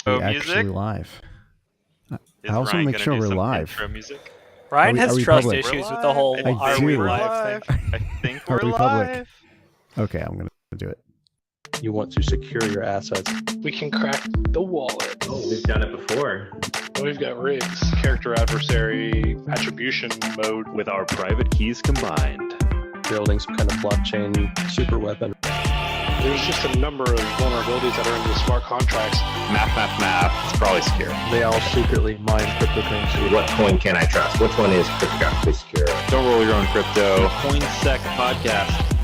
actually music. live. Is I also Ryan make gonna sure do we're some live. intro music? Ryan has we trust public? issues We're with the live. whole I "Are think we we're live" thing. I think Are we're we public? live. Okay, I'm gonna do it. You want to secure your assets. We can crack the wallet. Oh, we've done it before. We've got rigs, character adversary, attribution mode. With our private keys combined. Building some kind of blockchain super weapon. There's just a number of vulnerabilities that are in the smart contracts. Math. It's probably secure. They all secretly mine cryptocurrency. What coin can I trust? Which one is cryptographically secure? Don't roll your own crypto. CoinSecPodcast.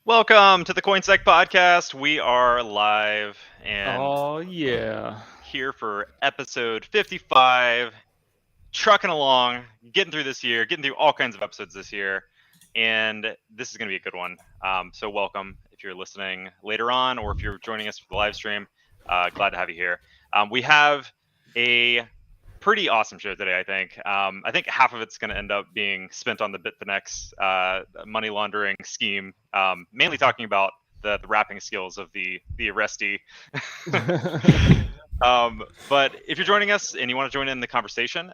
Welcome to the CoinSecPodcast. We are live and yeah. here for episode 55. Trucking along, getting through this year, getting through all kinds of episodes this year, and this is going to be a good one. So welcome if you're listening later on, or if you're joining us for the live stream. Glad to have you here. We have a pretty awesome show today, I think. I think half of it's going to end up being spent on the Bitfinex money laundering scheme, mainly talking about the wrapping skills of the arrestee. But if you're joining us and you want to join in the conversation,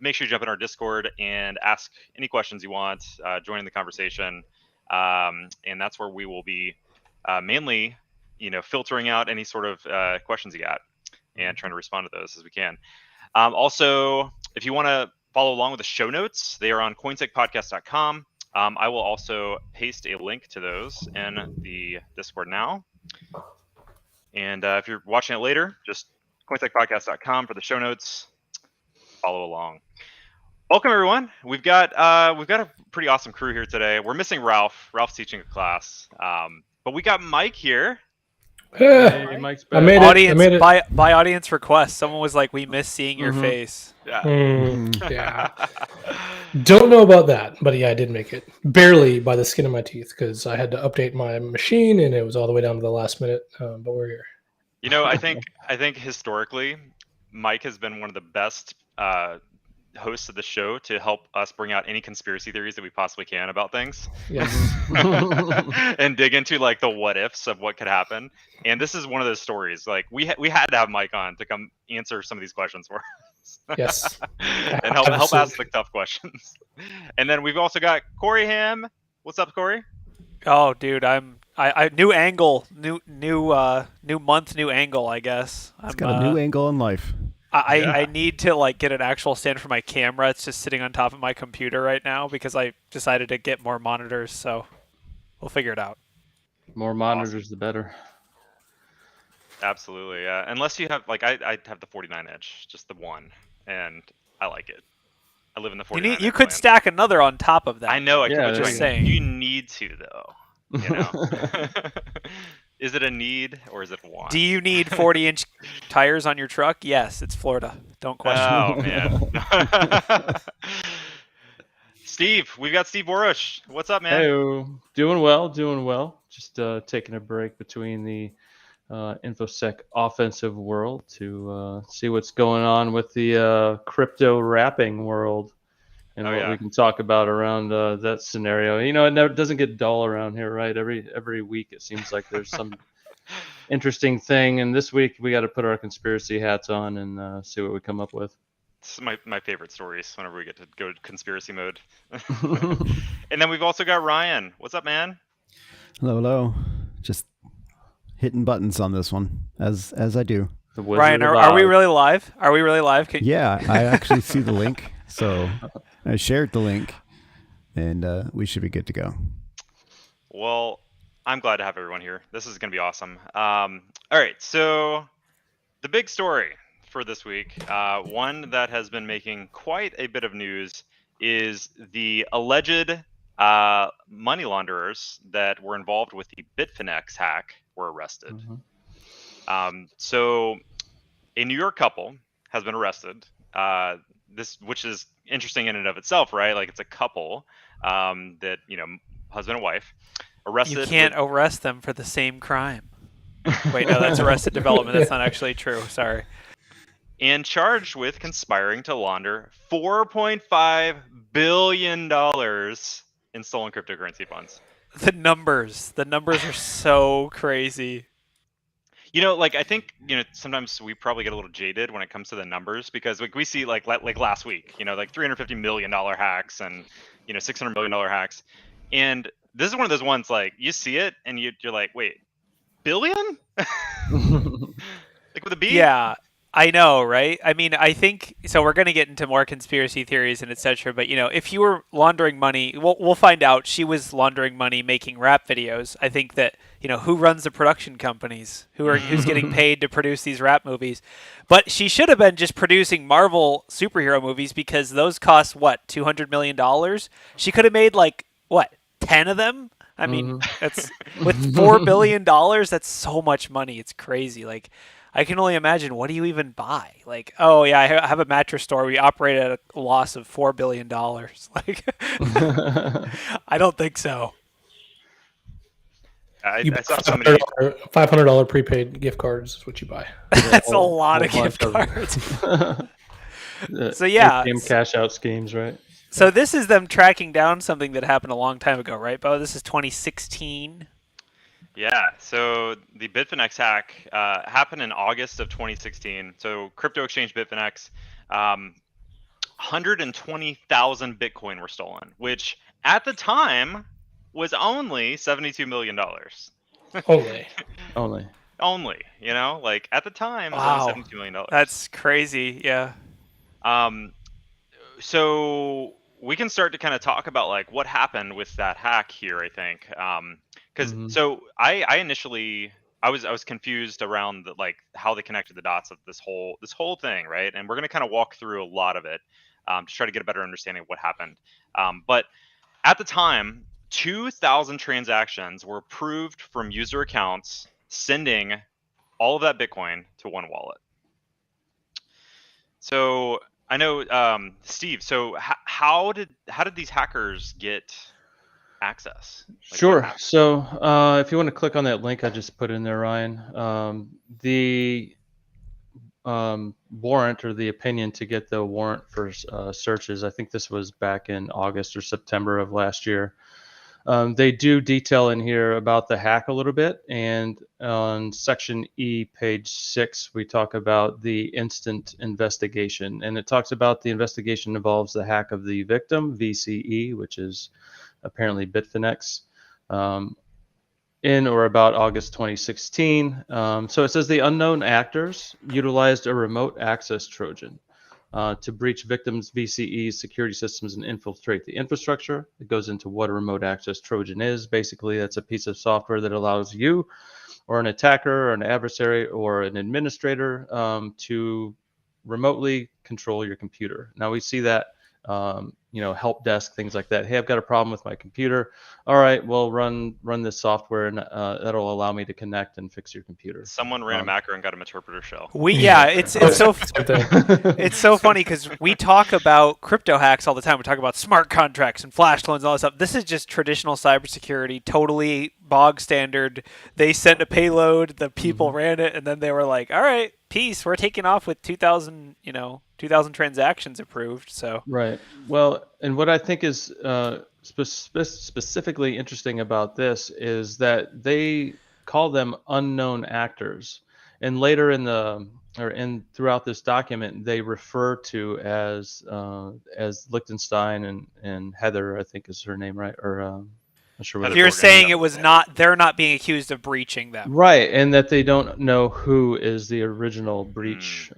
make sure you jump in our Discord and ask any questions you want, join in the conversation. And that's where we will be mainly, filtering out any sort of questions you got and trying to respond to those as we can. Also, if you want to follow along with the show notes, they are on CoinSecPodcast.com. I will also paste a link to those in the Discord now. And if you're watching it later, just CoinSecPodcast.com for the show notes. Follow along. Welcome, everyone. We've got a pretty awesome crew here today. We're missing Ralph. Ralph's teaching a class, but we got Mike here. Hey, Mike's back. I made it. By audience request, someone was like, "We miss seeing your face." Yeah. Yeah. Don't know about that, but yeah, I did make it. Barely by the skin of my teeth, because I had to update my machine, and it was all the way down to the last minute, but we're here. I think historically, Mike has been one of the best hosts of the show to help us bring out any conspiracy theories that we possibly can about things. Yes. And dig into like the what ifs of what could happen. And this is one of those stories. Like we had to have Mike on to come answer some of these questions for us. Yes. And help ask the tough questions. And then we've also got Corey Ham. What's up, Corey? Oh, dude, I new angle, new month, new angle. I guess It's got a new angle in life. I need to get an actual stand for my camera. It's just sitting on top of my computer right now because I decided to get more monitors. So we'll figure it out. More monitors, the better. Absolutely, yeah. Unless you have I have the 49 inch, just the one, and I like it. I live in the 49. You could stack another on top of that. I know. just saying. You need to though. Is it a need or is it a want? Do you need 40-inch tires on your truck? Yes, it's Florida. Don't question. Oh man. Steve, we've got Steve Borush. What's up, man? Hey, doing well. Just taking a break between the InfoSec offensive world to see what's going on with the crypto wrapping world and what we can talk about around that scenario. It doesn't get dull around here, right? Every week it seems like there's some interesting thing, and this week we got to put our conspiracy hats on and see what we come up with. It's my favorite stories whenever we get to go to conspiracy mode. And then we've also got Ryan. What's up, man? Hello. Just hitting buttons on this one, as I do. Ryan, are we really live? Are we really live? Yeah, I actually see the link, so I shared the link, and we should be good to go. Well, I'm glad to have everyone here. This is going to be awesome. All right, so the big story for this week, one that has been making quite a bit of news, is the alleged money launderers that were involved with the Bitfinex hack were arrested. Mm-hmm. So a New York couple has been arrested. Which is interesting in and of itself, right? Like it's a couple that, husband and wife arrested. You can't arrest them for the same crime. Wait, no, that's Arrested Development. That's not actually true. Sorry. and charged with conspiring to launder $4.5 billion in stolen cryptocurrency funds. The numbers are so crazy. Like I think sometimes we probably get a little jaded when it comes to the numbers because like we see like last week, like $350 million hacks and $600 million hacks, and this is one of those ones like you see it and you're like, wait, billion? Like with a B? Yeah, I know, right? I mean, I think so. We're going to get into more conspiracy theories and etc. But if you were laundering money, we'll find out. She was laundering money making rap videos. I think that who runs the production companies, who's getting paid to produce these rap movies, but she should have been just producing Marvel superhero movies because those cost what, $200 million. She could have made like what, 10 of them. I mean, that's with $4 billion. That's so much money. It's crazy. Like, I can only imagine, what do you even buy? Like, oh yeah, I have a mattress store. We operate at a loss of $4 billion. Like, I don't think so. I You saw somebody. $500 prepaid gift cards is what you buy. That's a lot of gift cards. So yeah, ATM cash out schemes, right? So this is them tracking down something that happened a long time ago, right, Bo? This is 2016. Yeah, so the Bitfinex hack happened in August of 2016. So crypto exchange Bitfinex, 120,000 Bitcoin were stolen, which at the time was only $72 million. Only. Only, like at the time, it was Wow. only $72 million. That's crazy, yeah. So we can start to kind of talk about like what happened with that hack here, I think. Because so I initially I was confused around like how they connected the dots of this whole thing, right? And we're gonna kind of walk through a lot of it to try to get a better understanding of what happened. But at the time, 2,000 transactions were approved from user accounts sending all of that Bitcoin to one wallet. So I know, Steve. So how did these hackers get access? Like, Sure. So if you want to click on that link I just put in there, Ryan, the warrant or the opinion to get the warrant for searches, I think this was back in August or September of last year. They do detail in here about the hack a little bit, and on section E, page 6, we talk about the instant investigation, and it talks about the investigation involves the hack of the victim, VCE, which is apparently Bitfinex, in or about August 2016. So it says the unknown actors utilized a remote access Trojan to breach victims' VCE security systems and infiltrate the infrastructure. It goes into what a remote access Trojan is. Basically, that's a piece of software that allows you or an attacker or an adversary or an administrator to remotely control your computer. Now we see that, help desk, things like that. Hey, I've got a problem with my computer. All right, well, run this software, and that'll allow me to connect and fix your computer. Someone ran a macro and got an interpreter shell. It's so it's so funny because we talk about crypto hacks all the time. We talk about smart contracts and flash loans and all this stuff. This is just traditional cybersecurity, totally bog standard. They sent a payload, the people ran it, and then they were like, "All right, peace. We're taking off with 2,000 transactions approved." So right. Well, and what I think is specifically interesting about this is that they call them unknown actors, and later throughout this document they refer to as Liechtenstein and Heather, I think is her name, right? Or not sure what you're saying it was not, they're not being accused of breaching them, right? And that they don't know who is the original breach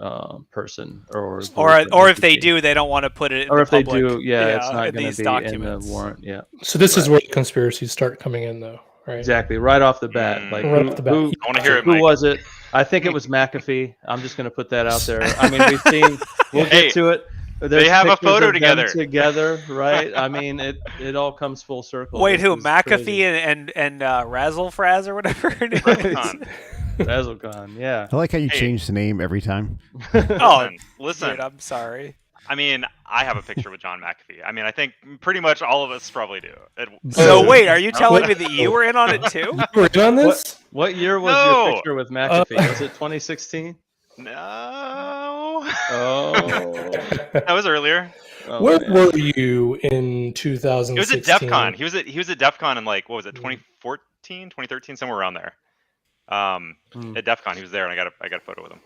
person, or if they do, they don't want to put it in the public. They do, it's not going to be documents. in the warrant. Yeah. So this is where the conspiracies start coming in, though, right? Exactly, right off the bat. Like, right off the bat. I want to hear it, who Mike. was it? I think it was McAfee. I'm just going to put that out there. I mean, we've seen. We'll get to it. They have a photo together. Right? I mean, it all comes full circle. Wait, who? McAfee and Razzle Fraz or whatever her name is? Razzlecon, yeah. I like how you change the name every time. Listen. Dude, I'm sorry. I mean, I have a picture with John McAfee. I mean, I think pretty much all of us probably do. So wait, are you telling me that you were in on it too? You were in on this? What year was your picture with McAfee? Was it 2016? No. Oh. That was earlier. Oh, Where man. were you in It 2016? was at DEF CON. He was at DEF CON in like, what was it, 2014, 2013, somewhere around there. At DEF CON, he was there, and I got a photo with him.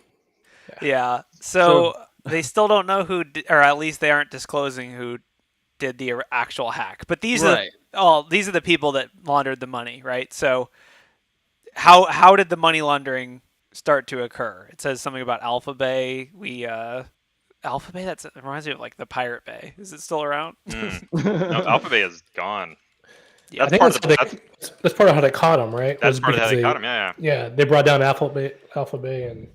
Yeah. So they still don't know who, or at least they aren't disclosing who did the actual hack. But these Right. are these are the people that laundered the money, right? So how did the money laundering start to occur? It says something about Alpha Bay. Alpha Bay, that reminds me of like the Pirate Bay. Is it still around? No, Alpha Bay is gone. Yeah, I think that's part of how they caught him, right? That's Was part of how because they caught him. Yeah. Yeah, they brought down Alpha Bay, and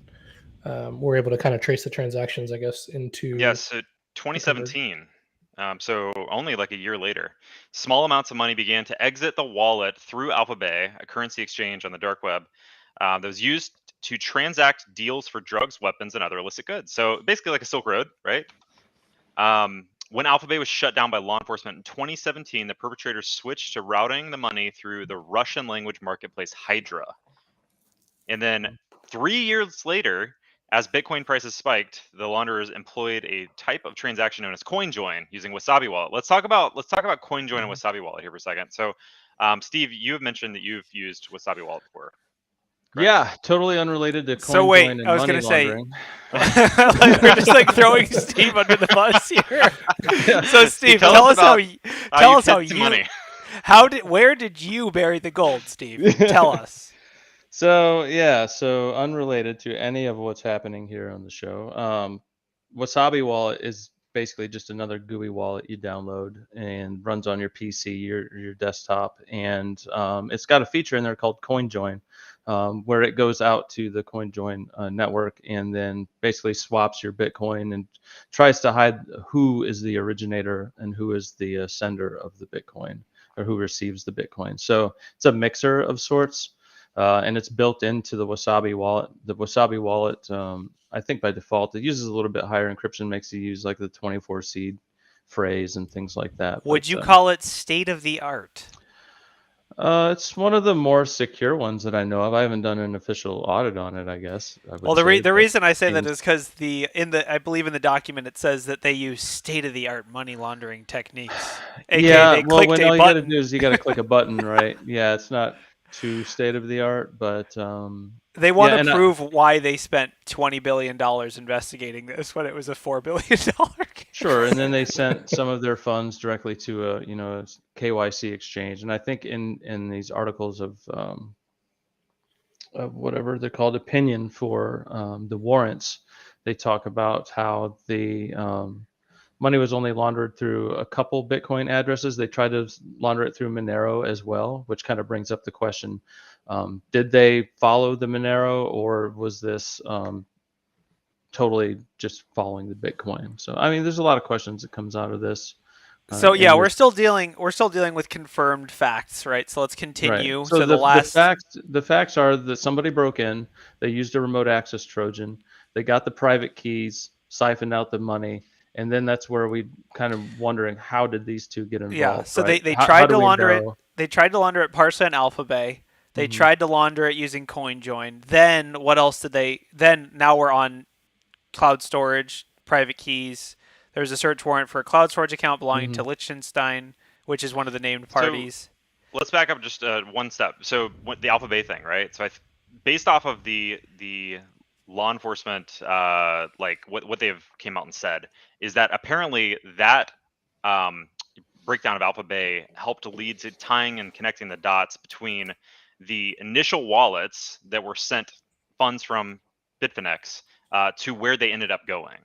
were able to kind of trace the transactions, I guess, into. Yes, so 2017. So only like a year later, small amounts of money began to exit the wallet through Alpha Bay, a currency exchange on the dark web that was used to transact deals for drugs, weapons, and other illicit goods. So basically like a Silk Road, right? When Alpha Bay was shut down by law enforcement in 2017, the perpetrators switched to routing the money through the Russian language marketplace Hydra. And then 3 years later, as Bitcoin prices spiked, the launderers employed a type of transaction known as CoinJoin using Wasabi Wallet. Let's talk about CoinJoin and Wasabi Wallet here for a second. So, Steve, you have mentioned that you've used Wasabi Wallet before. Correct? Yeah, totally unrelated to CoinJoin So wait, and I was money gonna say- laundering. like we're just like throwing Steve under the bus here. So Steve, tell tell us us how about you tell you us how hid some you money. where did you bury the gold, Steve? Tell us. So unrelated to any of what's happening here on the show, Wasabi Wallet is basically just another GUI wallet you download and runs on your PC, your desktop, and it's got a feature in there called CoinJoin, where it goes out to the CoinJoin network and then basically swaps your Bitcoin and tries to hide who is the originator and who is the sender of the Bitcoin or who receives the Bitcoin. So it's a mixer of sorts. And it's built into the Wasabi wallet. The Wasabi wallet, I think by default, it uses a little bit higher encryption, makes you use like the 24 seed phrase and things like that. Would you call it state of the art? It's one of the more secure ones that I know of. I haven't done an official audit on it, I guess. Well, the reason I say that is because I believe in the document it says that they use state of the art money laundering techniques. AKA yeah, they well, clicked when a all you got to button. do is you got to click a button, right? Yeah, it's not too state of the art, but They want yeah, to prove why they spent $20 billion investigating this when it was a $4 billion case. Sure, and then they sent some of their funds directly to a KYC exchange, and I think in these articles of whatever they're called, opinion for the warrants, they talk about how the money was only laundered through a couple Bitcoin addresses. They tried to launder it through Monero as well, which kind of brings up the question: did they follow the Monero, or was this totally just following the Bitcoin? So I mean, there's a lot of questions that comes out of this. So yeah, we're still dealing with confirmed facts, right? So let's continue. Right. So the facts are that somebody broke in, they used a remote access Trojan, they got the private keys, siphoned out the money, and then that's where we kind of wondering, how did these two get involved? Yeah, so right? they How tried do to we launder it. know? They tried to launder it Parsa and Alpha Bay. They tried to launder it using CoinJoin. Then what else did they? Then now we're on cloud storage, private keys. There was a search warrant for a cloud storage account belonging to Liechtenstein, which is one of the named parties. So let's back up just one step. So the Alpha Bay thing, right? So based off of the law enforcement, like what they've came out and said, is that apparently that breakdown of Alpha Bay helped lead to tying and connecting the dots between the initial wallets that were sent funds from Bitfinex to where they ended up going.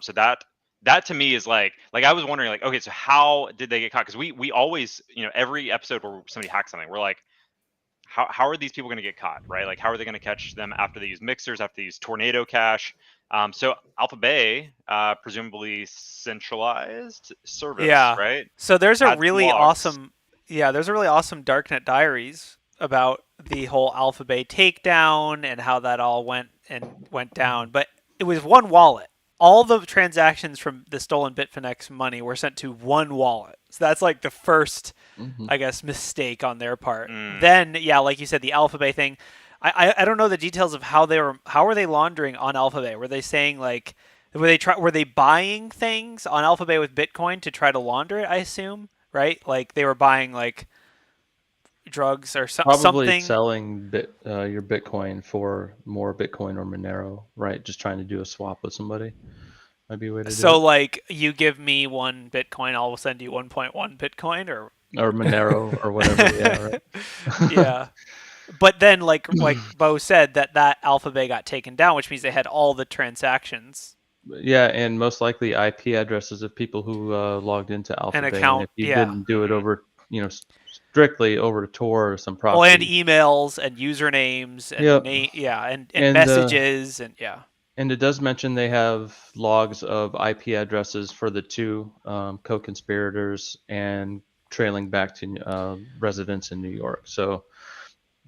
So that to me is like I was wondering, like, okay, so how did they get caught? Because we always, every episode where somebody hacks something, we're like, how are these people going to get caught, right? Like, how are they going to catch them after they use mixers, after they use Tornado Cash? So Alpha Bay, presumably centralized service, right? So there's a Had really logs. awesome Darknet Diaries about the whole Alpha Bay takedown and how that all went down. But it was one wallet. All the transactions from the stolen Bitfinex money were sent to one wallet. So that's like the first, I guess, mistake on their part. Then, yeah, like you said, the Alpha Bay thing. I don't know the details of how were they laundering on Alpha Bay. Were they saying like Were they buying things on Alphabet with Bitcoin to try to launder it? I assume, right? Like they were buying like drugs or Probably something. selling your Bitcoin for more Bitcoin or Monero, right? Just trying to do a swap with somebody. Might be a way to do So it. like you give me 1 Bitcoin, I'll send you 1.1 Bitcoin, or Monero or whatever. Yeah, right. yeah. But then like Bo said that Alphabet got taken down, which means they had all the transactions Yeah, and most likely IP addresses of people who logged into and Alphabet. And account. if you Yeah. didn't do it over, strictly over Tor or some proxy. Well, and emails and usernames and Yep. and messages and yeah. And it does mention they have logs of IP addresses for the two co-conspirators and trailing back to residents in New York. So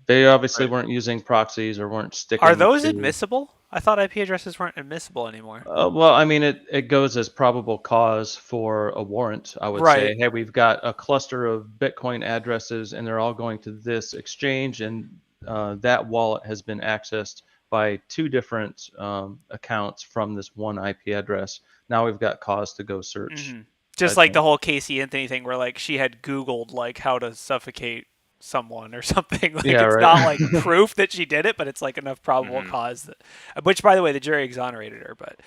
they obviously weren't using proxies or weren't sticking. Are those to, admissible? I thought IP addresses weren't admissible anymore. well, I mean, it goes as probable cause for a warrant. I would say, hey, we've got a cluster of Bitcoin addresses, and they're all going to this exchange, and that wallet has been accessed by 2 different accounts from this one IP address. Now we've got cause to go search. Mm-hmm. Just like the whole Casey Anthony thing, where like she had Googled like how to suffocate someone or something. Like Yeah, it's right. not like proof that she did it, but it's like enough probable cause that. Which, by the way, the jury exonerated her. But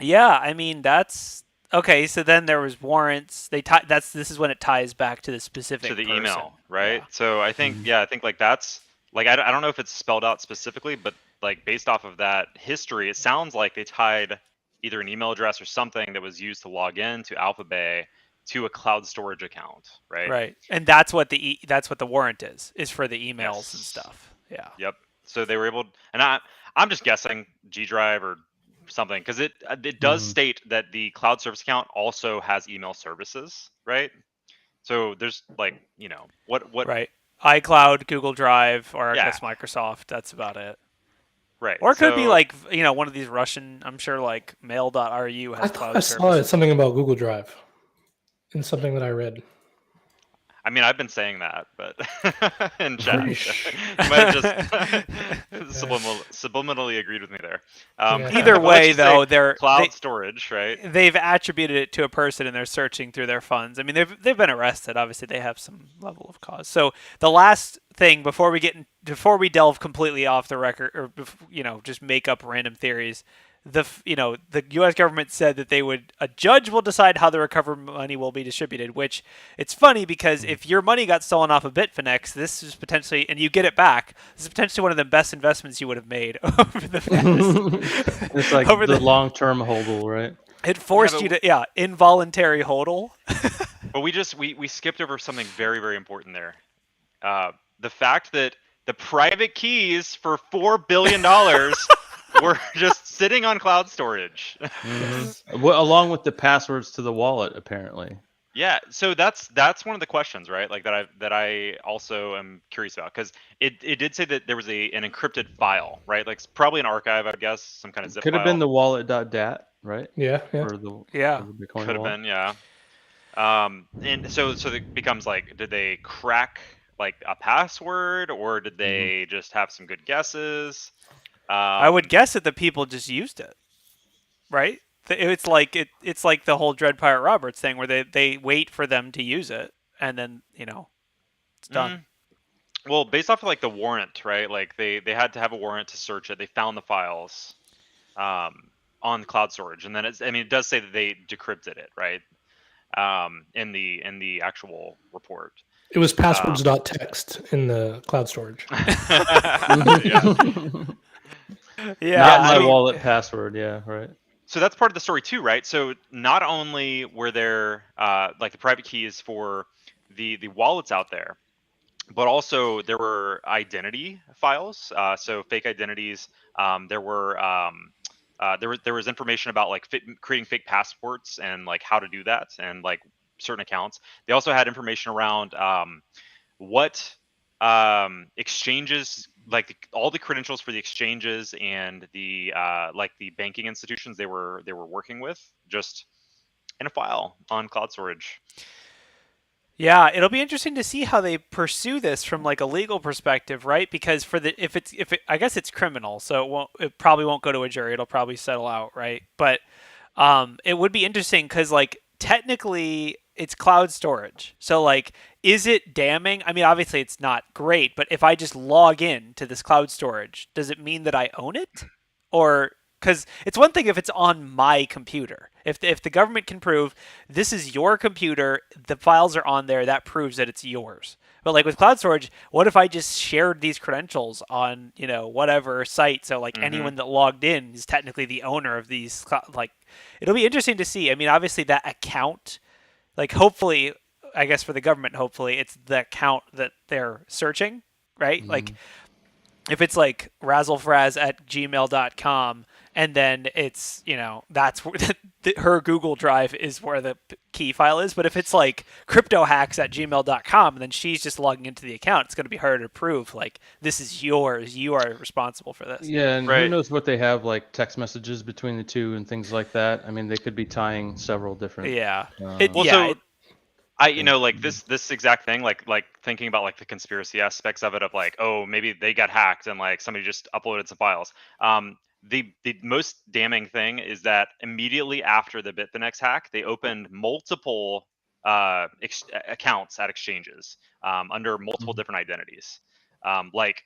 yeah, I mean that's okay. So then there was warrants. This is when it ties back to the specific to the person. email, right? Yeah. So I think I think like that's like I don't know if it's spelled out specifically, but like based off of that history, it sounds like they tied either an email address or something that was used to log in to Alphabet to a cloud storage account, right? Right, and that's what the warrant is for the emails and stuff. Yeah. Yep. So they were able, and I'm just guessing G Drive or something, because it does state that the cloud service account also has email services, right? So there's like what Right, iCloud, Google Drive, or I Yeah. guess Microsoft. That's about it. Right. Or it could be So- like one of these Russian. I'm sure like mail.ru has I cloud thought I saw services. something about Google Drive in something that I read. I mean, I've been saying that, but in chat, Pretty you might have just subliminally agreed with me there. Either but let's way, just though, say cloud storage, right? They've attributed it to a person, and they're searching through their funds. I mean, they've been arrested. Obviously, they have some level of cause. So the last thing before we delve completely off the record, or just make up random theories. The U.S. government said that a judge will decide how the recovered money will be distributed, which it's funny because if your money got stolen off of Bitfinex, this is potentially, and you get it back, this is potentially one of the best investments you would have made over the past. It's like the long-term hodl, right? It forced you to, involuntary hodl. But we skipped over something very, very important there. The fact that the private keys for $4 billion were just sitting on cloud storage. Well, along with the passwords to the wallet, apparently. Yeah, so that's one of the questions, right? Like that I also am curious about, because it did say that there was an encrypted file, right? Like probably an archive, I guess, some kind of zip Could have file. been the wallet.dat, right? Yeah. Or the Bitcoin Could have wallet. been, yeah. And so it becomes like, did they crack like a password, or did they just have some good guesses? I would guess that the people just used it, right? It's like the whole Dread Pirate Roberts thing, where they wait for them to use it, and then it's done. Well, based off of like the warrant, right? Like they had to have a warrant to search it. They found the files on cloud storage, and then it does say that they decrypted it, right? In the actual report. It was passwords.txt in the cloud storage. Not my wallet password. Yeah, right. So that's part of the story too, right? So not only were there like the private keys for the wallets out there, but also there were identity files. So fake identities. There was information about like creating fake passports and like how to do that, and like certain accounts. They also had information around what exchanges, like all the credentials for the exchanges and the like the banking institutions they were working with, just in a file on cloud storage. Yeah, it'll be interesting to see how they pursue this from like a legal perspective, right? Because I guess it's criminal, so it probably won't go to a jury. It'll probably settle out, right? But it would be interesting because like technically it's cloud storage. So like, is it damning? I mean, obviously it's not great, but if I just log in to this cloud storage, does it mean that I own it? Or because it's one thing if it's on my computer. If the government can prove this is your computer, the files are on there, that proves that it's yours. But like with cloud storage, what if I just shared these credentials on, whatever site? So like anyone that logged in is technically the owner of these. Like, it'll be interesting to see. I mean, obviously that account, like hopefully, I guess for the government, hopefully it's the account that they're searching, right? Like if it's like razzlefraz@gmail.com and then it's, that's where her Google Drive is where the key file is. But if it's like cryptohacks@gmail.com, then she's just logging into the account, it's going to be harder to prove like this is yours. You are responsible for this. Yeah, and Right. who knows what they have, like text messages between the two and things like that. I mean, they could be tying several different. Yeah. Like this exact thing, like thinking about like the conspiracy aspects of it, of like, oh, maybe they got hacked and like somebody just uploaded some files. The most damning thing is that immediately after the Bitfinex hack, they opened multiple accounts at exchanges under multiple different identities, like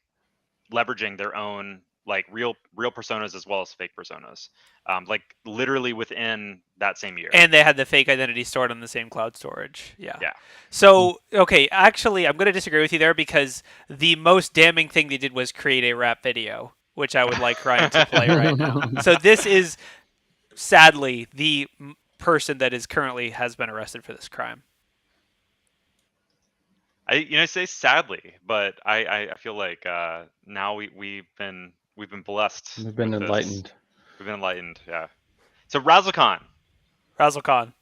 leveraging their own like real personas as well as fake personas, like literally within that same year. And they had the fake identity stored on the same cloud storage. Yeah. Yeah. So, okay, actually, I'm going to disagree with you there because the most damning thing they did was create a rap video, which I would like Ryan to play right now. So this is, sadly, the person that is currently has been arrested for this crime. I say sadly, but I feel like now we've been blessed. We've been with this. enlightened. We've been enlightened, yeah. So RazzleCon. RazzleCon.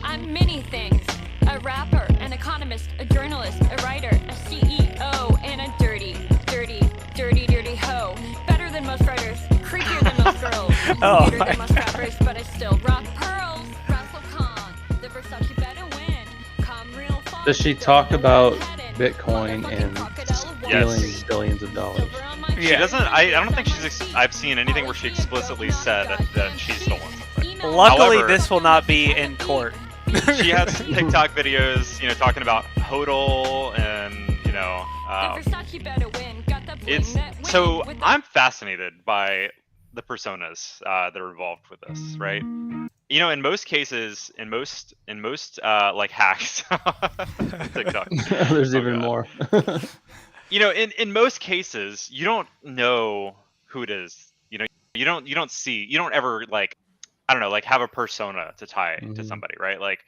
I'm many things. A rapper, an economist, a journalist, a writer, a CEO, and a dirty hoe. Better than most writers, creepier than most girls, weirder than most rappers, but I still rock pearls. RazzleCon, the Versace better win. Come real far. Does she talk about Bitcoin and stealing Yes. billions of dollars? She doesn't. I don't think I've seen anything where she explicitly said that she's stolen something. Luckily, However- this will not be in court. She has some TikTok videos, talking about HODL and I'm fascinated by the personas that are involved with this, right? In most cases, in most like hacks, TikTok. There's Oh, even God. more. In most cases, you don't know who it is. You don't ever like, I don't know, like have a persona to tie to somebody, right? Like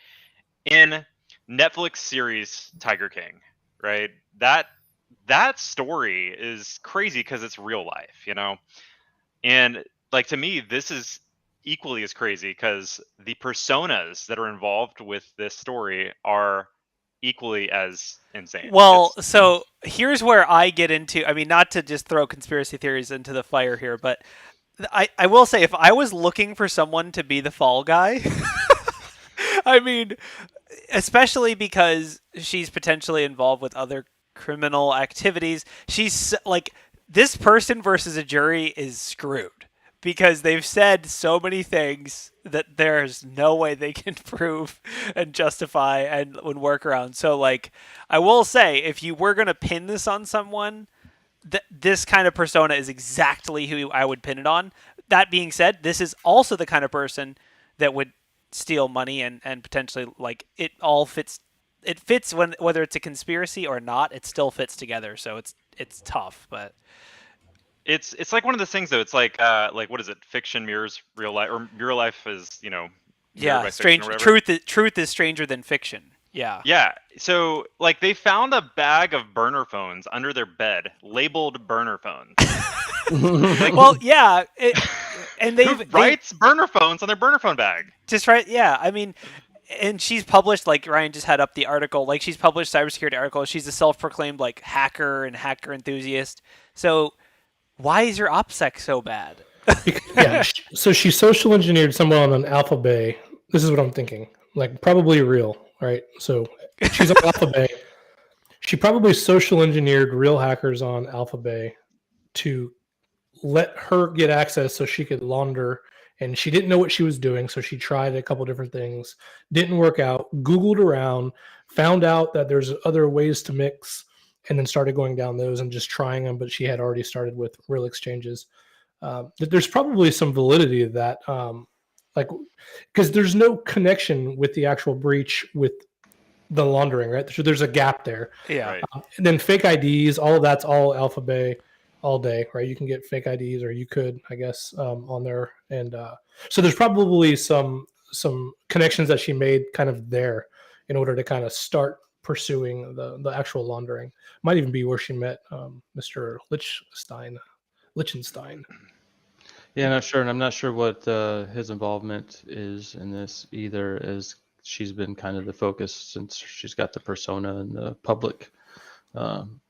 in Netflix series Tiger King, right? That story is crazy because it's real life, And like to me, this is equally as crazy because the personas that are involved with this story are equally as insane. Well, so here's where I get into, I mean, not to just throw conspiracy theories into the fire here, but I will say if I was looking for someone to be the fall guy, I mean, especially because she's potentially involved with other criminal activities, she's like, this person versus a jury is screwed because they've said so many things that there's no way they can prove and justify and work around. So like, I will say, if you were going to pin this on someone, this kind of persona is exactly who I would pin it on. That being said, this is also the kind of person that would steal money and potentially like it all fits. It fits whether it's a conspiracy or not, it still fits together. So it's tough, but it's like one of those things though. It's like what is it? Fiction mirrors real life, or real life is mirrored by strange. fiction or whatever. Truth is stranger than fiction. Yeah. Yeah. So like they found a bag of burner phones under their bed, labeled burner phones. Well, yeah, and Who writes burner phones on their burner phone bag? Just right. Yeah, I mean. And she's published, like Ryan just had up the article, like she's published cybersecurity articles. She's a self-proclaimed like hacker and hacker enthusiast. So why is your OPSEC so bad? Yeah, so she social engineered someone on Alpha Bay. This is what I'm thinking. Like probably real, right? So She's on Alphabay. She probably social engineered real hackers on Alphabay to let her get access so she could launder. And she didn't know what she was doing, so she tried a couple different things. Didn't work out. Googled around, found out that there's other ways to mix, and then started going down those and just trying them. But she had already started with real exchanges. There's probably some validity to that, like because there's no connection with the actual breach with the laundering, right? So there's a gap there. Yeah. Right. And then fake IDs, all of that's all Alphabay all day, right? You can get fake IDs, or you could, I guess, on there. And so there's probably some connections that she made kind of there in order to kind of start pursuing the actual laundering. Might even be where she met Mr. Lichtenstein. Yeah, not sure, and I'm not sure what his involvement is in this either, as she's been kind of the focus since she's got the persona and the public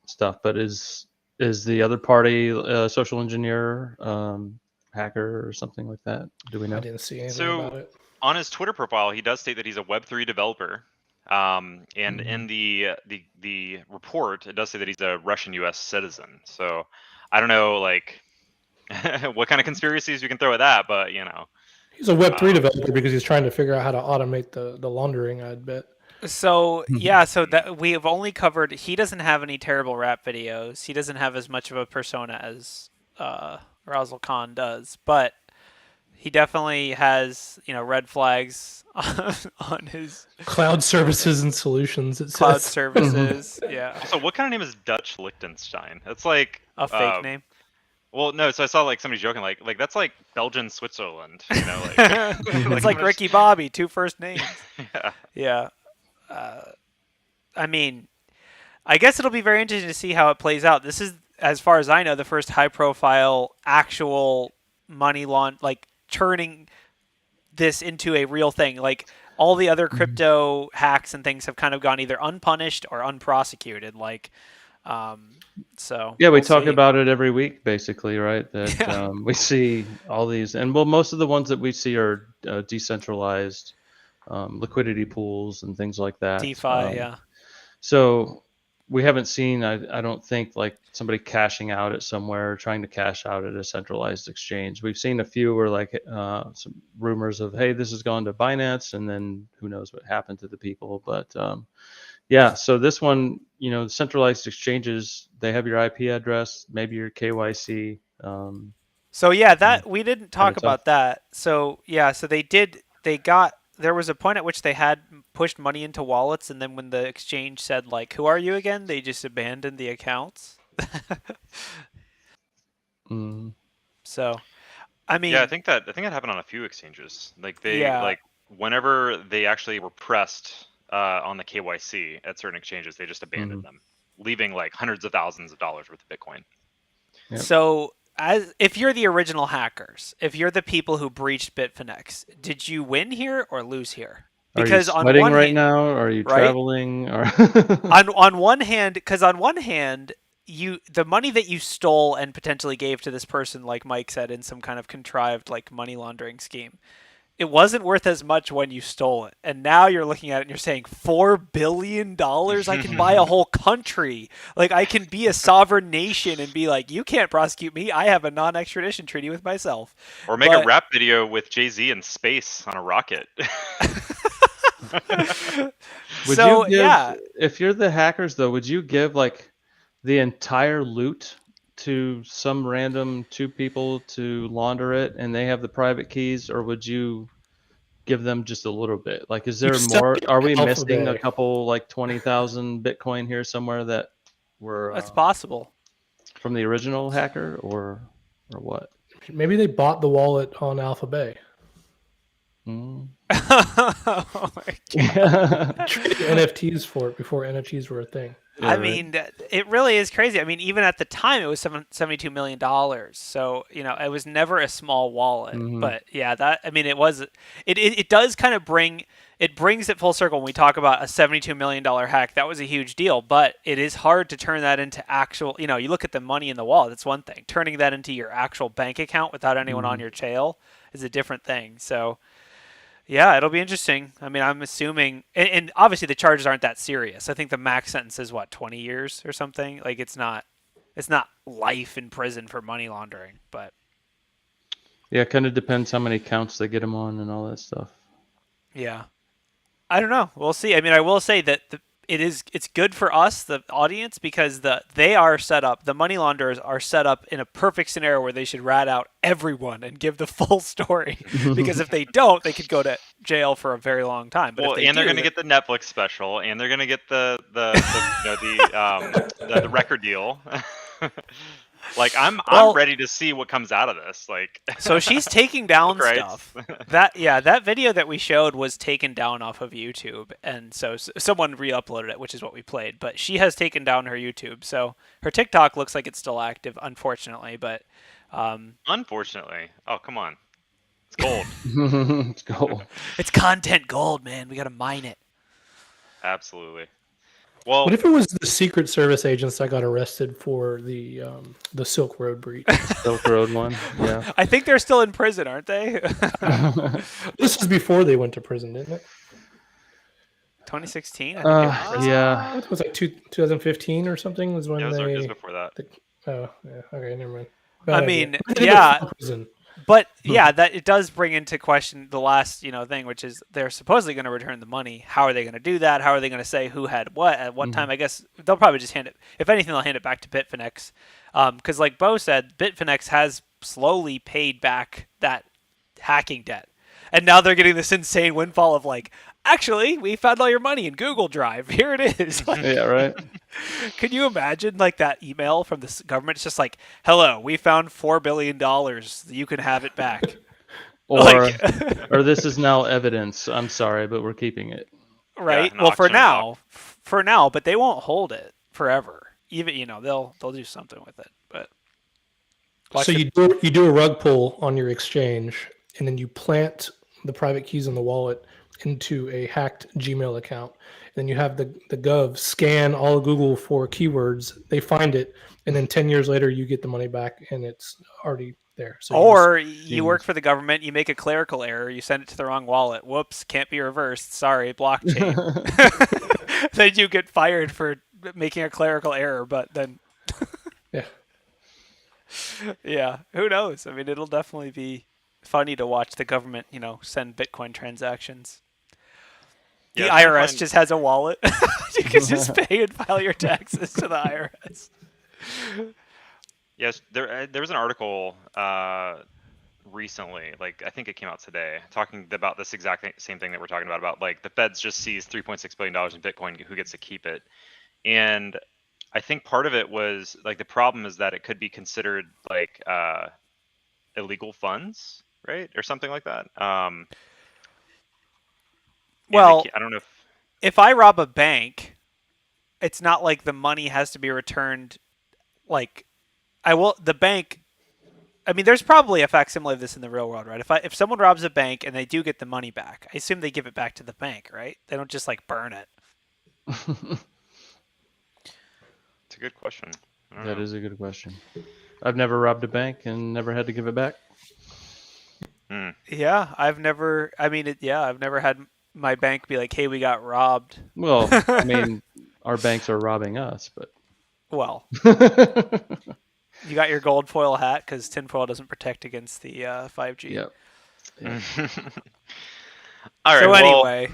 stuff. But is the other party a social engineer, hacker, or something like that? Do we know? I didn't see anything So about it. on his Twitter profile, he does state that he's a Web3 developer. And in the report, it does say that he's a Russian U.S. citizen. So I don't know, like, what kind of conspiracies you can throw at that, but you know. He's a Web3 developer because he's trying to figure out how to automate the laundering, I'd bet. So yeah, so that we have only covered. He doesn't have any terrible rap videos. He doesn't have as much of a persona as Razzle Khan does, but he definitely has, you know, red flags on his Cloud services and solutions. It cloud says. services. Yeah, So what kind of name is Dutch Liechtenstein? It's like a fake name. Well, no. So I saw like somebody joking, like that's like Belgian Switzerland. You know, like It's like Ricky Bobby, 2 first names. Yeah. Yeah. I mean, I guess it'll be very interesting to see how it plays out. This is, as far as I know, the first high-profile actual money like turning this into a real thing. Like all the other crypto hacks and things have kind of gone either unpunished or unprosecuted. Like, so Yeah, we we'll talk see. about it every week, basically, right? That we see all these, and well, most of the ones that we see are decentralized liquidity pools and things like that. DeFi, yeah. So we haven't seen, I don't think, like somebody cashing out at somewhere, trying to cash out at a centralized exchange. We've seen a few where like some rumors of, hey, this has gone to Binance, and then who knows what happened to the people. But yeah, so this one, you know, centralized exchanges, they have your IP address, maybe your KYC. So yeah, that we didn't talk tough. about that. So yeah, so there was a point at which they had pushed money into wallets, and then when the exchange said, like, who are you again, they just abandoned the accounts. So, I mean, Yeah, I think that happened on a few exchanges. Like they Yeah. like whenever they actually were pressed on the KYC at certain exchanges, they just abandoned them, leaving like hundreds of thousands of dollars worth of Bitcoin. Yep. So, if you're the original hackers, if you're the people who breached Bitfinex, did you win here or lose here? Because are you on sweating one right hand, now? Are you right? traveling? Or on one hand, because on one hand, the money that you stole and potentially gave to this person, like Mike said, in some kind of contrived like money laundering scheme, it wasn't worth as much when you stole it. And now you're looking at it and you're saying $4 billion? I can buy a whole country. Like, I can be a sovereign nation and be like, you can't prosecute me. I have a non-extradition treaty with myself. Or make a rap video with Jay-Z in space on a rocket. Would So, you give, yeah. if you're the hackers though, would you give like the entire loot to some random 2 people to launder it and they have the private keys, or would you give them just a little bit? Like, is there more? Are we missing a couple, like 20,000 Bitcoin here somewhere that were That's possible. from the original hacker, or what? Maybe they bought the wallet on Alphabay. Oh my God. Traded NFTs for it before NFTs were a thing. Yeah, I right. mean, it really is crazy. I mean, even at the time, it was $72 million. So, you know, it was never a small wallet. But yeah, it does kind of brings it full circle when we talk about a $72 million hack. That was a huge deal, but it is hard to turn that into actual, you know, you look at the money in the wallet, that's one thing. Turning that into your actual bank account without anyone on your tail is a different thing. So, Yeah, it'll be interesting. I mean, I'm assuming, and obviously the charges aren't that serious. I think the max sentence is what, 20 years or something. Like it's not life in prison for money laundering, but Yeah, it kind of depends how many counts they get him on and all that stuff. yeah, I don't know. We'll see. I mean, I will say that it's good for us, the audience, because they are set up. The money launderers are set up in a perfect scenario where they should rat out everyone and give the full story. Because if they don't, they could go to jail for a very long time. But Well, if they and they're do, going to get the Netflix special, and they're going to get the the record deal. Like I'm ready to see what comes out of this. Like, so she's taking down Right. stuff. That video that we showed was taken down off of YouTube, and so someone re-uploaded it, which is what we played. But she has taken down her YouTube, so her TikTok looks like it's still active, unfortunately. But unfortunately, oh come on, it's gold. It's gold. it's content gold, man. We gotta mine it. Absolutely. Well, What if it was the Secret Service agents that got arrested for the Silk Road breach? Silk Road one. Yeah. I think they're still in prison, aren't they? This is before they went to prison, didn't it? 2016. I think they were in prison. Yeah. It was like 2015 or something was when it was they. before that. Oh, yeah. Okay, never mind. I Bad mean, idea. When did they go yeah. to prison? But yeah, that it does bring into question the last thing, which is they're supposedly going to return the money. How are they going to do that? How are they going to say who had what at what time? I guess they'll probably just hand it. If anything, they'll hand it back to Bitfinex, because like Bo said, Bitfinex has slowly paid back that hacking debt, and now they're getting this insane windfall of like, actually, we found all your money in Google Drive. Here it is. Like, Yeah, right. can you imagine like that email from the government? It's just like, hello, we found $4 billion. You can have it back. Or Like- or this is now evidence. I'm sorry, but we're keeping it. Right. an Well, for auction now, but they won't hold it forever. Even they'll do something with it. But So you do a rug pull on your exchange, and then you plant the private keys in the wallet into a hacked Gmail account. Then you have the gov scan all of Google for keywords. They find it, and then 10 years later, you get the money back, and it's already there. So or you work for the government, you make a clerical error, you send it to the wrong wallet. Whoops, can't be reversed. Sorry, blockchain. Then you get fired for making a clerical error, but then yeah. yeah, who knows? I mean, it'll definitely be funny to watch the government, send Bitcoin transactions. The Yeah, it's IRS fine. just has a wallet. You can just pay and file your taxes to the IRS. Yes, there was an article recently, like I think it came out today, talking about this exact same thing that we're talking about like the Feds just seized $3.6 billion in Bitcoin, who gets to keep it. And I think part of it was like the problem is that it could be considered like illegal funds, right? Or something like that. Well, I don't know if I rob a bank, it's not like the money has to be returned. Like, the bank. I mean, there's probably a facsimile of this in the real world, right? If someone robs a bank and they do get the money back, I assume they give it back to the bank, right? They don't just like burn it. It's a good question. That is a good question. I've never robbed a bank and never had to give it back. Yeah, I've never. I mean, I've never had my bank be like, "Hey, we got robbed." Well, I mean, our banks are robbing us, but Well, you got your gold foil hat because tinfoil doesn't protect against the 5G. Yep. Yeah. All right. So well, anyway,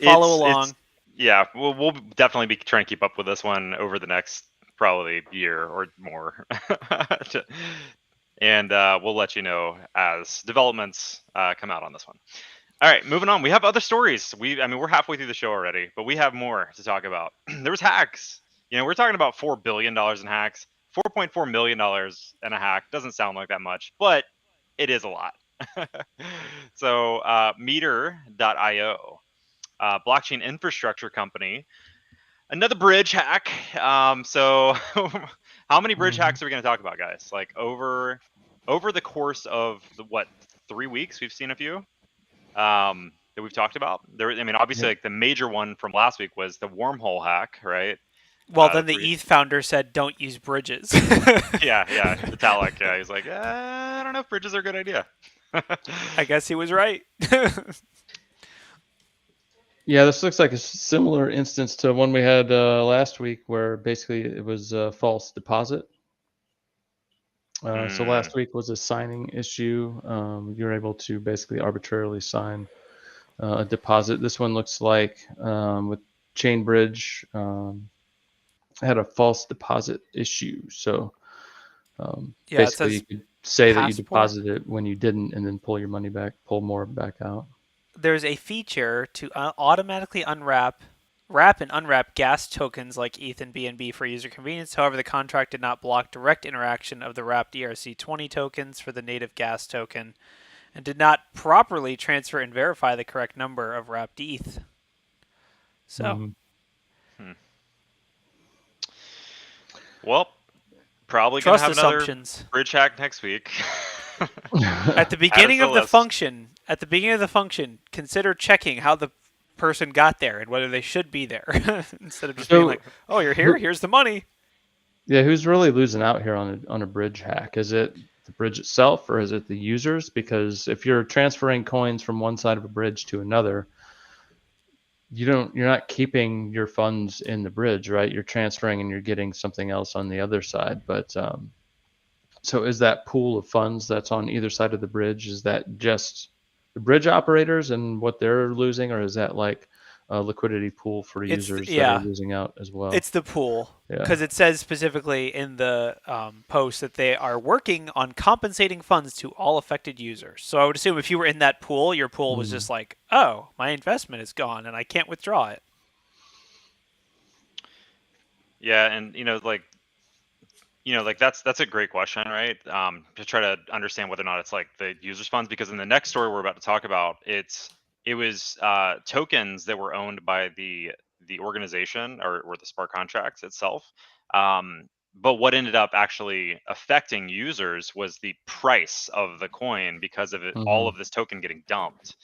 follow along. Yeah, we'll definitely be trying to keep up with this one over the next probably year or more. And we'll let you know as developments come out on this one. All right, moving on. We have other stories. We're halfway through the show already, but we have more to talk about. There was hacks. We're talking about $4 billion in hacks. $4.4 million in a hack doesn't sound like that much, but it is a lot. So MeterIO, blockchain infrastructure company, another bridge hack. So how many bridge hacks are we going to talk about, guys? Like over the course of 3 weeks, we've seen a few that we've talked about. Obviously, like the major one from last week was the wormhole hack, right? Well, then the ETH founder said, "Don't use bridges." Yeah, Vitalik. Yeah, he's like, I don't know if bridges are a good idea. I guess he was right. Yeah, this looks like a similar instance to one we had last week, where basically it was a false deposit. So last week was a signing issue. You're able to basically arbitrarily sign a deposit. This one looks like with Chainbridge had a false deposit issue. So Yeah, it basically you says could say that you passport. deposited it when you didn't, and then pull your money back, pull more back out. There's a feature to automatically wrap and unwrap gas tokens like ETH and BNB for user convenience. However, the contract did not block direct interaction of the wrapped ERC20 tokens for the native gas token and did not properly transfer and verify the correct number of wrapped ETH. So, Well, probably going to trust have another assumptions. bridge hack next week. At the beginning of the list. function, consider checking how the person got there and whether they should be there instead of just being like, "Oh, you're here. Here's the money." Yeah, who's really losing out here on a bridge hack? Is it the bridge itself, or is it the users? Because if you're transferring coins from one side of a bridge to another, you're not keeping your funds in the bridge, right? You're transferring and you're getting something else on the other side. But so is that pool of funds that's on either side of the bridge, is that just the bridge operators and what they're losing, or is that like a liquidity pool for users that are losing out as well? It's the pool, because it says specifically in the post that they are working on compensating funds to all affected users. So I would assume if you were in that pool, your pool was just like, oh, my investment is gone and I can't withdraw it. Yeah, and that's a great question, right? To try to understand whether or not it's like the user's funds, because in the next story we're about to talk about, it was tokens that were owned by the organization or the smart contracts itself. But what ended up actually affecting users was the price of the coin because of all of this token getting dumped.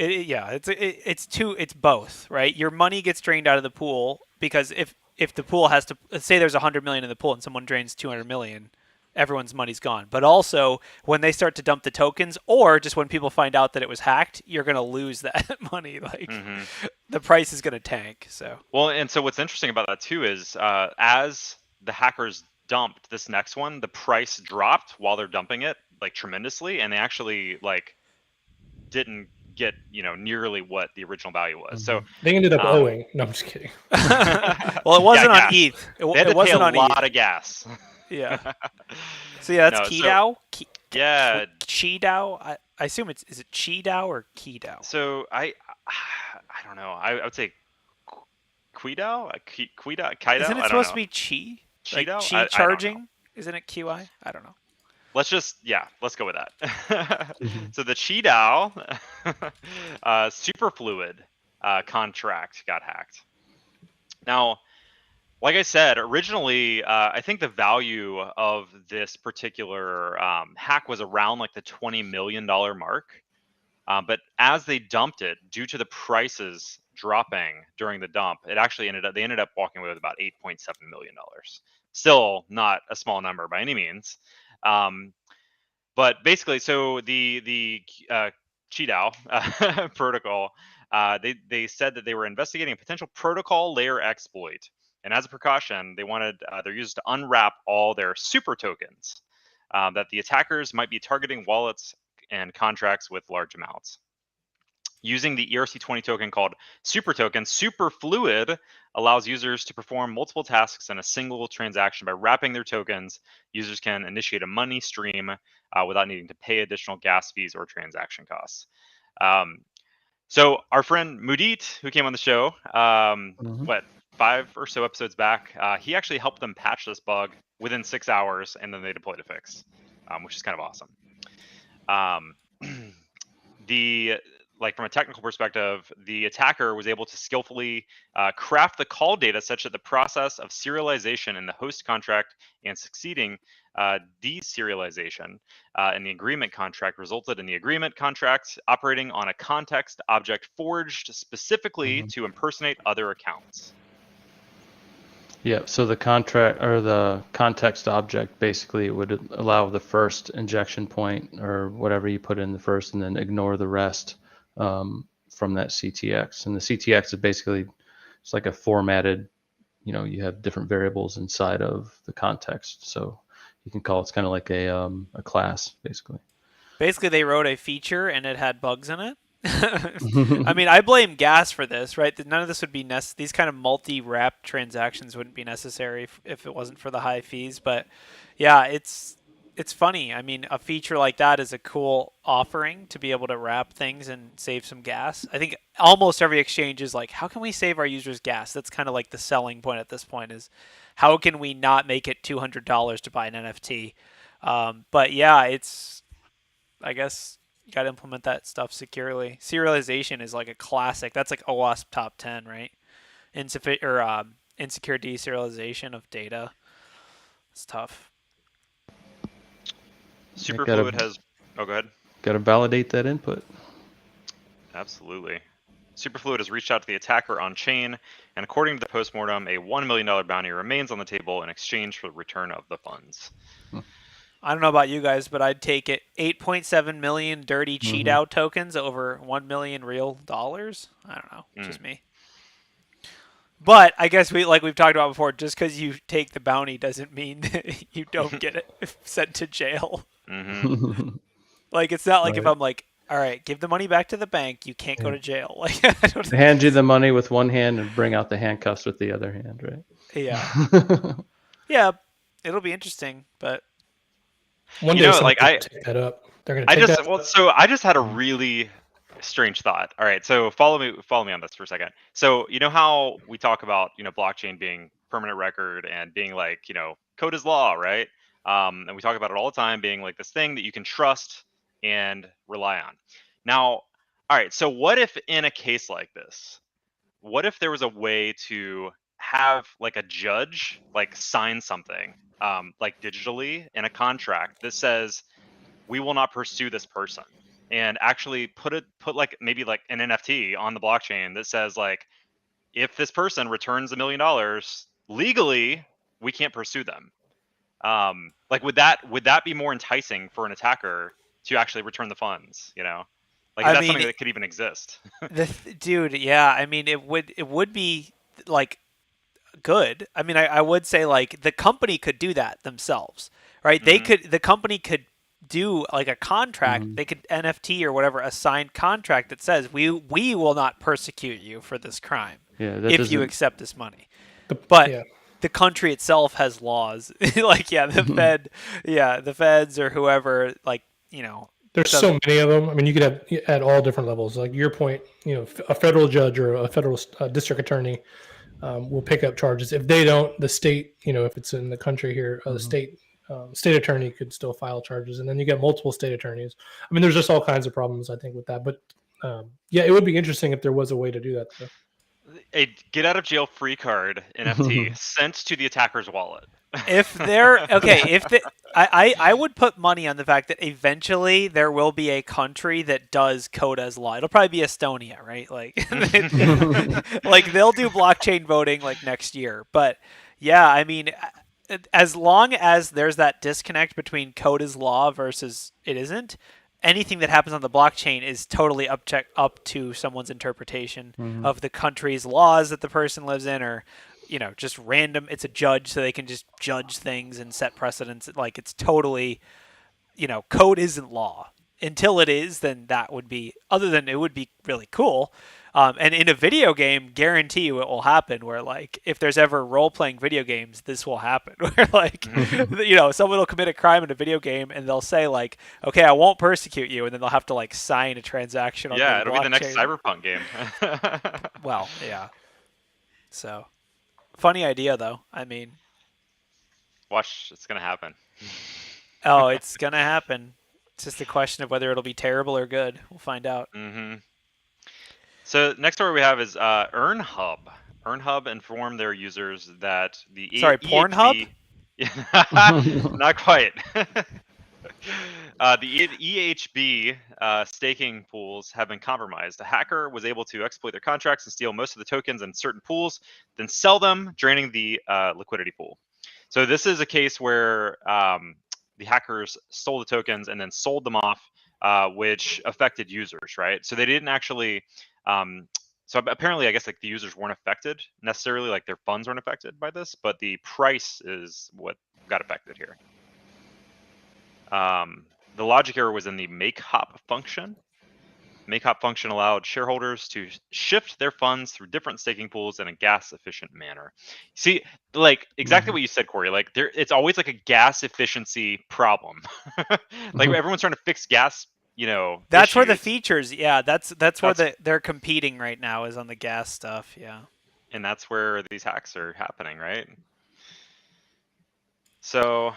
It's both, right? Your money gets drained out of the pool because if the pool has to, let's say there's 100 million in the pool and someone drains 200 million, everyone's money's gone. But also when they start to dump the tokens, or just when people find out that it was hacked, you're going to lose that money. Like the price is going to tank. So and so what's interesting about that too is as the hackers dumped this next one, the price dropped while they're dumping it like tremendously, and they actually like didn't get nearly what the original value was. So they ended up owing. No, I'm just kidding. Well, it wasn't on ETH. They had to pay a lot of gas. Yeah. So yeah, that's QiDao. Yeah. QiDao. I assume is it QiDao or QiDao? So I don't know. I would say QiDao. QiDao. Isn't it supposed to be Qi? Like Qi charging? Isn't it QI? I don't know. Let's go with that. So the QiDao Superfluid contract got hacked. Now, like I said, originally, I think the value of this particular hack was around like the $20 million mark. But as they dumped it, due to the prices dropping during the dump, they ended up walking away with about $8.7 million. Still not a small number by any means. But basically, so the QiDao protocol, they said that they were investigating a potential protocol layer exploit. And as a precaution, they wanted their users to unwrap all their super tokens, that the attackers might be targeting wallets and contracts with large amounts. Using the ERC20 token called Super Token, Superfluid allows users to perform multiple tasks in a single transaction. By wrapping their tokens, users can initiate a money stream without needing to pay additional gas fees or transaction costs. So our friend Mudit, who came on the show, 5 or so episodes back, he actually helped them patch this bug within 6 hours, and then they deployed a fix, which is kind of awesome. From a technical perspective, the attacker was able to skillfully craft the call data such that the process of serialization in the host contract and succeeding deserialization in the agreement contract resulted in the agreement contract operating on a context object forged specifically to impersonate other accounts. Yeah, so the contract or the context object basically would allow the first injection point or whatever you put in the first, and then ignore the rest from that CTX. And the CTX is basically it's like a formatted, you have different variables inside of the context. So you can call it's kind of like a class basically. Basically, they wrote a feature and it had bugs in it. I mean, I blame gas for this, right? None of this would be these kind of multi-wrap transactions wouldn't be necessary if it wasn't for the high fees. But yeah, it's funny. I mean, a feature like that is a cool offering to be able to wrap things and save some gas. I think almost every exchange is like, how can we save our users gas? That's kind of like the selling point at this point is how can we not make it $200 to buy an NFT? But yeah, I guess you got to implement that stuff securely. Serialization is like a classic. That's like OWASP top 10, right? Insecure deserialization of data. It's tough. Superfluid has. Oh, go ahead. Got to validate that input. Absolutely. Superfluid has reached out to the attacker on chain, and according to the postmortem, a $1 million bounty remains on the table in exchange for the return of the funds. I don't know about you guys, but I'd take it. 8.7 million dirty QiDao tokens over 1 million real dollars. I don't know, just me. But I guess we've talked about before, just because you take the bounty doesn't mean that you don't get it sent to jail. Like it's not like if I'm like, all right, give the money back to the bank, you can't go to jail. Like I don't hand you the money with one hand and bring out the handcuffs with the other hand, right? Yeah. Yeah, it'll be interesting, but one day like I take that up. They're gonna. I just had a really strange thought. All right, so follow me on this for a second. So you know how we talk about blockchain being permanent record and being like code is law, right? And we talk about it all the time being like this thing that you can trust and rely on. Now, all right, so what if in a case like this, what if there was a way to have like a judge like sign something like digitally in a contract that says we will not pursue this person, and actually put like maybe like an NFT on the blockchain that says like if this person returns $1 million legally, we can't pursue them. Like would that be more enticing for an attacker to actually return the funds? Like that's something that could even exist. Dude, yeah. I mean, it would be like good. I mean, I would say like the company could do that themselves, right? The company could do like a contract. They could NFT or whatever, a signed contract that says we will not persecute you for this crime if you accept this money. But the country itself has laws. Like the feds or whoever, like there's so many of them. I mean, you could have at all different levels. Like your point, a federal judge or a federal district attorney will pick up charges. If they don't, the state, if it's in the country here, the state attorney could still file charges. And then you get multiple state attorneys. I mean, there's just all kinds of problems, I think, with that. But it would be interesting if there was a way to do that. Though. A get out of jail free card NFT sent to the attacker's wallet. If they're okay, I would put money on the fact that eventually there will be a country that does code as law. It'll probably be Estonia, right? Like, like they'll do blockchain voting like next year. But yeah, I mean, as long as there's that disconnect between code as law versus it isn't, anything that happens on the blockchain is totally up to someone's interpretation of the country's laws that the person lives in, or just random. It's a judge, so they can just judge things and set precedents. Like it's totally, code isn't law until it is. Then that would be, other than it would be really cool. And in a video game, guarantee you it will happen. Where like if there's ever role-playing video games, this will happen. Where like someone will commit a crime in a video game and they'll say like, okay, I won't persecute you, and then they'll have to like sign a transaction. On it'll be the next Cyberpunk game. Well, yeah. So. Funny idea, though. I mean, watch, it's gonna happen. Oh, it's gonna happen. It's just a question of whether it'll be terrible or good. We'll find out. So next story we have is EarnHub. EarnHub informed their users that the Pornhub? Not quite. The EHB staking pools have been compromised. A hacker was able to exploit their contracts and steal most of the tokens in certain pools, then sell them, draining the liquidity pool. So this is a case where the hackers stole the tokens and then sold them off, which affected users, right? So they didn't actually. So apparently, I guess like the users weren't affected necessarily, like their funds weren't affected by this, but the price is what got affected here. The logic error was in the make hop function. Make hop function allowed shareholders to shift their funds through different staking pools in a gas efficient manner. See, like exactly what you said, Corey. Like it's always like a gas efficiency problem. Like everyone's trying to fix gas. That's where the issues, features. Yeah, that's where they're competing right now is on the gas stuff. Yeah. And that's where these hacks are happening, right? So,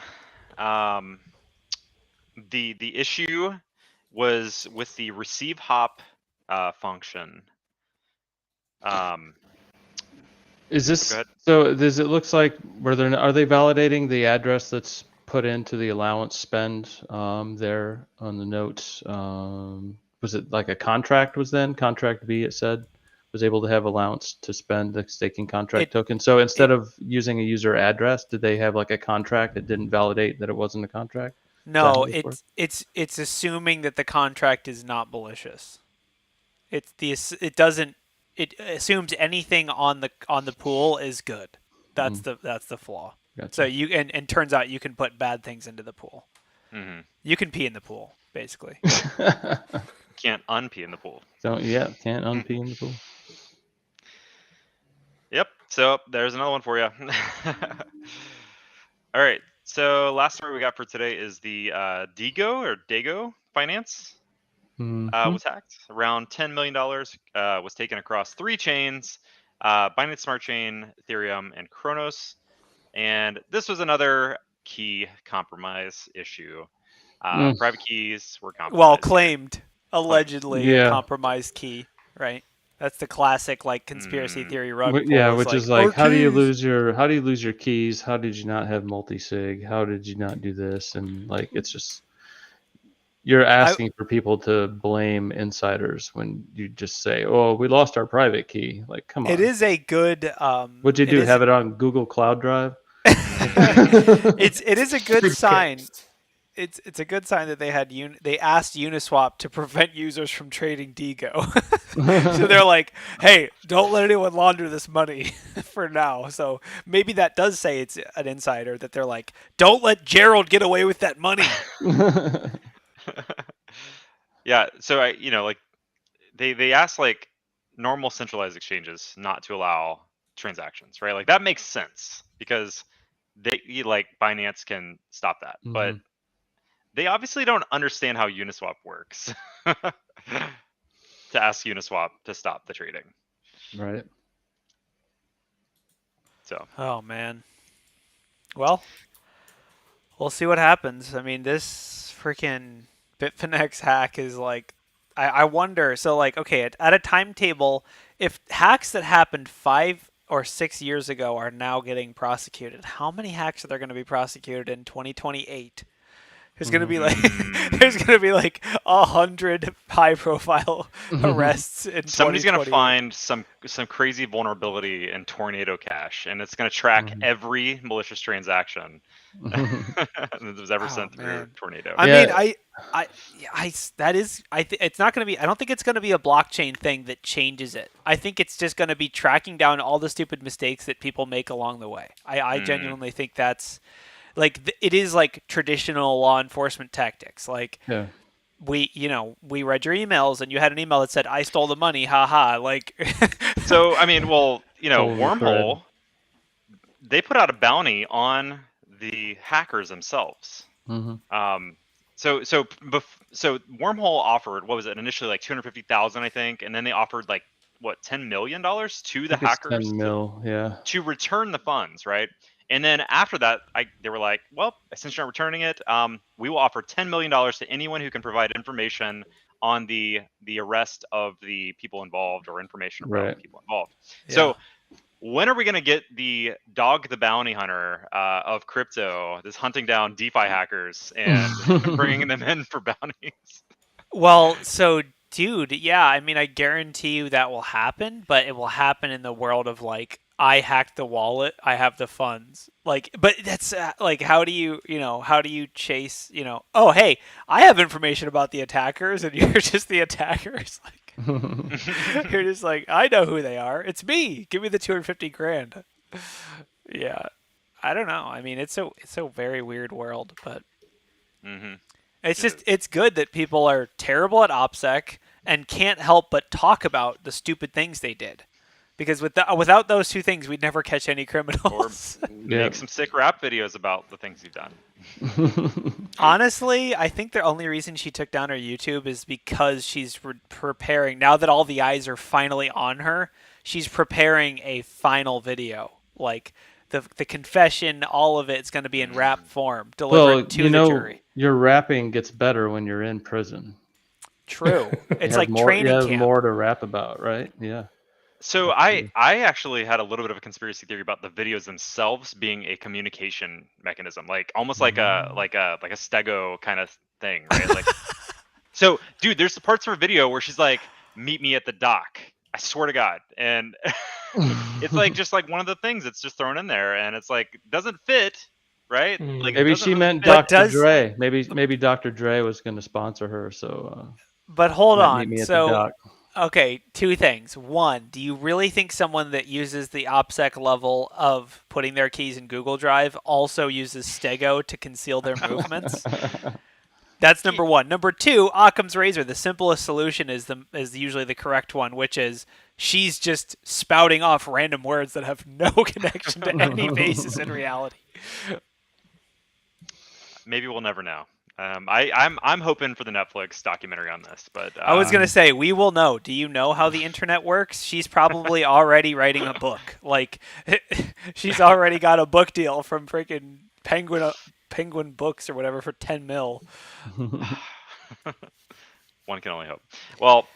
the issue was with the receive hop function. Is this Go ahead. so? Does it looks like are they validating the address that's put into the allowance spend there on the notes? Was it like a contract was then contract B? It said was able to have allowance to spend the staking contract token. So instead of using a user address, did they have like a contract that didn't validate that it wasn't a contract? No, it's assuming that the contract is not malicious. It assumes anything on the pool is good. That's the flaw. Gotcha. So and turns out you can put bad things into the pool. Mm-hmm. You can pee in the pool, basically. Can't unpee in the pool. Can't unpee in the pool. Yep. So there's another one for you. All right. So last story we got for today is the Dego Finance was hacked. Around $10 million was taken across 3 chains: Binance Smart Chain, Ethereum, and Kronos. And this was another key compromise issue. Private keys were compromised. Well, claimed, allegedly a compromised key, right? That's the classic like conspiracy theory rug pull. Yeah, which is like, how do you keys. lose your keys? How did you not have multi-sig? How did you not do this? And like, it's just you're asking for people to blame insiders when you just say, "Oh, we lost our private key." Like, come on. It is a good. What'd you do? Have it on Google Cloud Drive? It is a good sign. It's a good sign that they asked Uniswap to prevent users from trading Dego. So they're like, hey, don't let anyone launder this money for now. So maybe that does say it's an insider that they're like, don't let Gerald get away with that money. Yeah. So they asked like normal centralized exchanges not to allow transactions, right? Like that makes sense because like Binance can stop that, but they obviously don't understand how Uniswap works to ask Uniswap to stop the trading. Right. So. Oh, man. Well, we'll see what happens. I mean, this freaking Bitfinex hack is like, I wonder. So like, okay, at a timetable, if hacks that happened 5 or 6 years ago are now getting prosecuted, how many hacks are there going to be prosecuted in 2028? There's gonna be like 100 high-profile arrests in 2028. Somebody's gonna find some crazy vulnerability in Tornado Cash, and it's gonna track every malicious transaction that was ever sent through Tornado. I mean, it's not gonna be. I don't think it's gonna be a blockchain thing that changes it. I think it's just gonna be tracking down all the stupid mistakes that people make along the way. I genuinely think that's. Like it is like traditional law enforcement tactics. Like we read your emails and you had an email that said I stole the money, haha. Like so I mean, well, Wormhole, they put out a bounty on the hackers themselves. So Wormhole offered, what was it initially, like 250,000, I think, and then they offered like $10 million to the hackers 10 mil, to return the funds, right? And then after that, they were like, well, since you're not returning it, we will offer $10 million to anyone who can provide information on the arrest of the people involved or information about the people involved. Yeah. So when are we going to get the dog the bounty hunter of crypto, this hunting down DeFi hackers and bringing them in for bounties? Well, so dude, yeah, I mean, I guarantee you that will happen, but it will happen in the world of like, I hacked the wallet, I have the funds. Like, but that's like, how do you, how do you chase, oh, hey, I have information about the attackers and you're just the attackers. Like, you're just like, I know who they are. It's me. Give me the 250 grand. Yeah. I don't know. I mean, it's a very weird world, but it's good that people are terrible at OPSEC and can't help but talk about the stupid things they did. Because without those two things, we'd never catch any criminals. Or make some sick rap videos about the things you've done. Honestly, I think the only reason she took down her YouTube is because she's preparing. Now that all the eyes are finally on her, she's preparing a final video. Like the confession, all of it's going to be in rap form, delivered to the jury. Your rapping gets better when you're in prison. True. It's like more, training you have camp. more to rap about, right? Yeah. So I actually had a little bit of a conspiracy theory about the videos themselves being a communication mechanism, like almost like a stego kind of thing, right? Like, so dude, there's the parts of her video where she's like, "Meet me at the dock." I swear to God, and it's like just like one of the things that's just thrown in there, and it's like doesn't fit, right? Like Maybe she meant Dr. Dre. Maybe Dr. Dre was going to sponsor her, so. But hold on, meet me at the so. dock. Okay, two things. One, do you really think someone that uses the OPSEC level of putting their keys in Google Drive also uses Stego to conceal their movements? That's number one. Number two, Occam's razor. The simplest solution is usually the correct one, which is she's just spouting off random words that have no connection to any basis in reality. Maybe we'll never know. I'm hoping for the Netflix documentary on this, but I was gonna say we will know. Do you know how the internet works? She's probably already writing a book. Like she's already got a book deal from freaking Penguin Books or whatever for 10 mil. One can only hope. Well,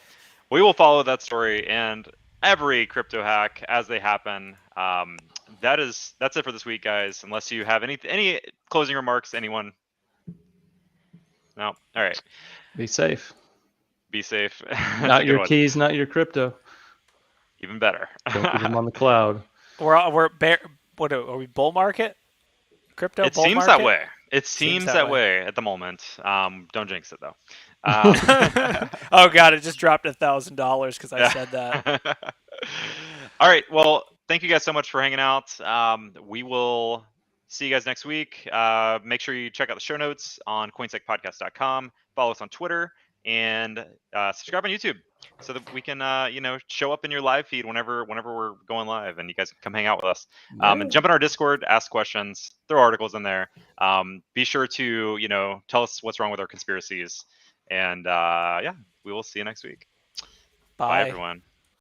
we will follow that story and every crypto hack as they happen. That's it for this week, guys. Unless you have any closing remarks, anyone. No. All right. Be safe. Be safe. Not your keys, not your crypto. Even better. Don't keep them on the cloud. What are we bull market? Crypto it bull seems market? that way. It seems that way at the moment. Don't jinx it though. Oh god, it just dropped $1,000 because I said that. All right. Well, thank you guys so much for hanging out. We will see you guys next week. Make sure you check out the show notes on CoinSecPodcast.com. Follow us on Twitter and subscribe on YouTube so that we can show up in your live feed whenever we're going live and you guys can come hang out with us. And jump in our Discord, ask questions, throw articles in there. Be sure to tell us what's wrong with our conspiracies. And we will see you next week. Bye everyone.